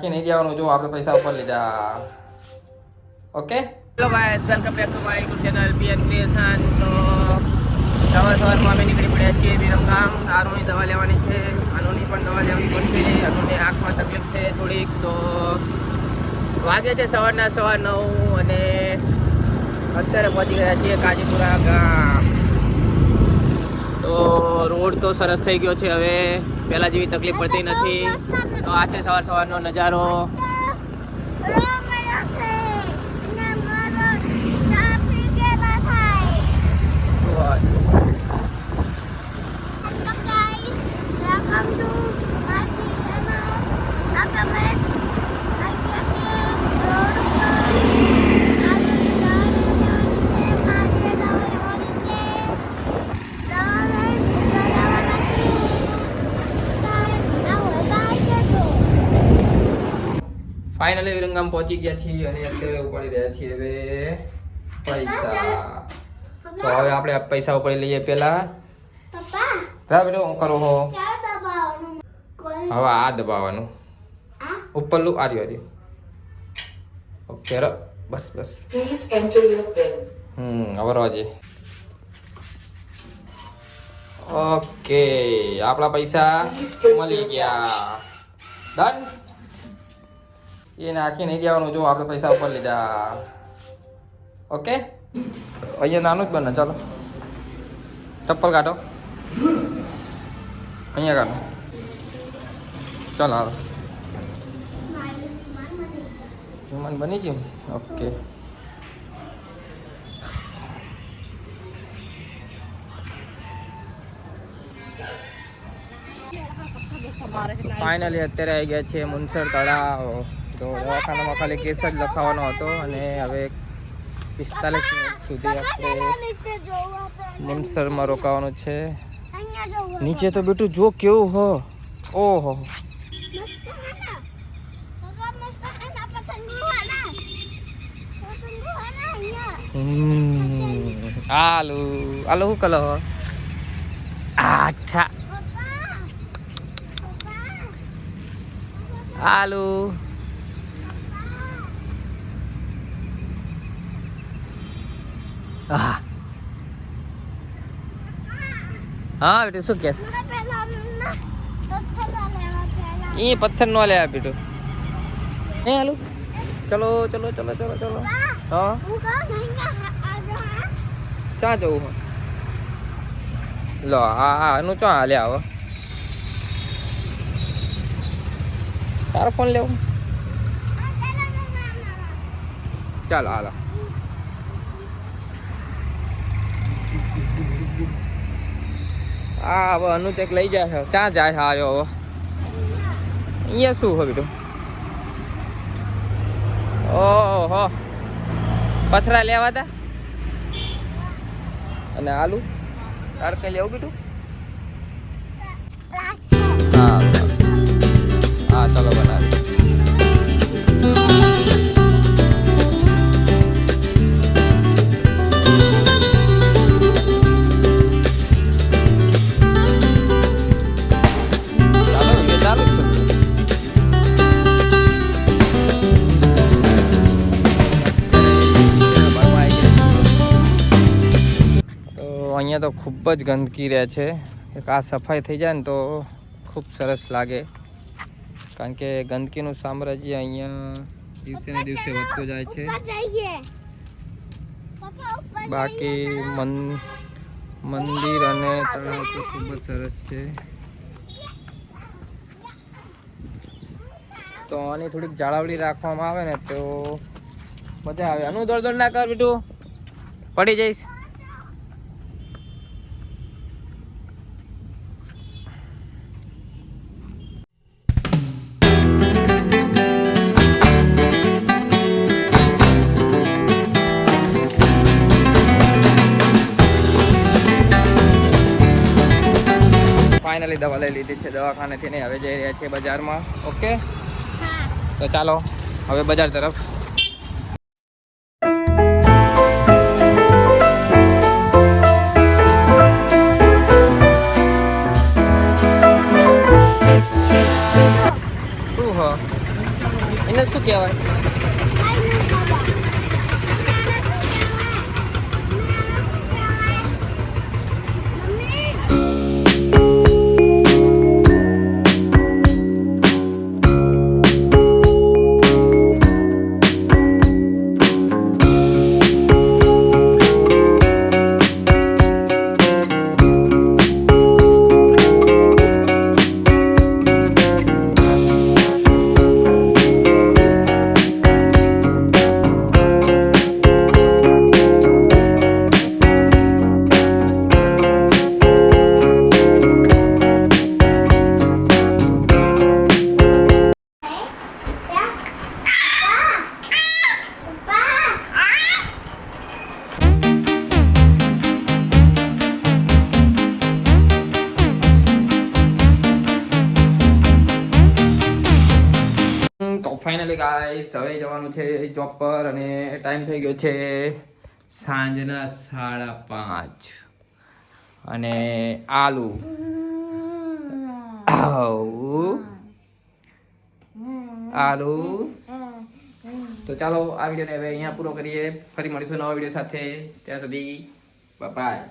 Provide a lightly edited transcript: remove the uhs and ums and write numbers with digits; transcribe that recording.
નાખી નહીં દેવાનું. જો આપણે પૈસા ઉપર લીધા. Okay, hello guys, welcome back to my YouTube channel PN Creation. તો સવારમાં અમે નીકળી પડ્યા છીએ વિરમગામ. આરુની દવા લેવાની છે, આનુની પણ દવા લેવાની પડશે. આનુને આંખમાં તકલીફ છે થોડીક. તો વાગે છે સવારના 9:15 અને અત્યારે પહોંચી ગયા છીએ કાજીપુરા ગામ. તો રોડ તો સરસ થઈ ગયો છે હવે, પહેલાં જેવી તકલીફ પડતી નથી. તો આ છે સવારનો નજારો. ફાઇનલી વિરમગામ પહોંચી ગયા છીએ અને અત્યારે ઉપાડી રહ્યા છીએ હવે પૈસા. તો હવે આપણે પૈસા ઉપાડી લઈએ પહેલા. જા બેટો, હું કરું હો. હવે આ દબાવવાનું ઉપરલું આર્યો. ઓકે, બસ બસ. હવે રોજે. ઓકે, આપણા પૈસા મળી ગયા. ડન. એ નાખી નહીં દેવાનું. જો આપણે પૈસા ઉપર લીધા. ઓકે, અહીંયા નાનું જ બને. ચાલો, ચપ્પલ કાઢો. અહીંયા કાઢો. ચાલો હાલો, વિમાન બની ગયું. ઓકે, ફાઇનલી અત્યારે આવી ગયા છીએ મુનસર તળાવ. તો દવાખાનામાં ખાલી કેસ જ લખાવવાનો હતો અને હવે 45 મિનિટ સુધી આપણે મુનસરમાં રોકાવાનું છે. નીચે તો બેટું જો કેવું હો. ઓહો, આલુ આલુ શું કલર હો. અચ્છા, આલુ હા બેટું શું કેસ? એ પથ્થર નો લે બેટું. એ હાલું. ચલો ચલો ચલો ચલો ચલો. હા, ચા જવું? લો હા એનું ચા હાલે. આવો, તારો ફોન લેવું? ચાલો હાલો. હા, હવે અનુ ચેક લઈ જાય છે. ક્યાં જાય છે આવ્યો હવે? અહીંયા શું હોય બેટું? ઓહો, પથરા લેવા હતા અને આલુ તાર કઈ લેવું બેટું? હા હા, ચાલો બનાવી. અહીંયા તો ખૂબ જ ગંદકી રહે છે. એક આ સફાઈ થઈ જાય ને તો ખૂબ સરસ લાગે, કારણ કે ગંદકીનું સામ્રાજ્ય અહીંયા દિવસે ને દિવસે વધતું જાય છે. બાકી મંદિર અને તળાવ તો ખૂબ જ સરસ છે. તો આની થોડીક જાળવણી રાખવામાં આવે ને તો મજા આવે. અનુ દોડ દોડ ના કર બેટું, પડી જઈશ. ફાઇનલી દવા લઈ લીધી છે દવાખાનેથી ને હવે જઈ રહ્યા છીએ બજારમાં. ઓકે, તો ચાલો હવે બજાર તરફ. શું હો ફાઇનલી ગાઈસ હવે જવાનું છે જોબ પર અને ટાઈમ થઈ ગયો છે સાંજના 5:30 અને આલુ આલુ તો ચાલો આ વિડીયોને હવે અહીંયા પૂરો કરીએ. ફરી મળીશું નવા વિડીયો સાથે. ત્યાં સુધી બાય.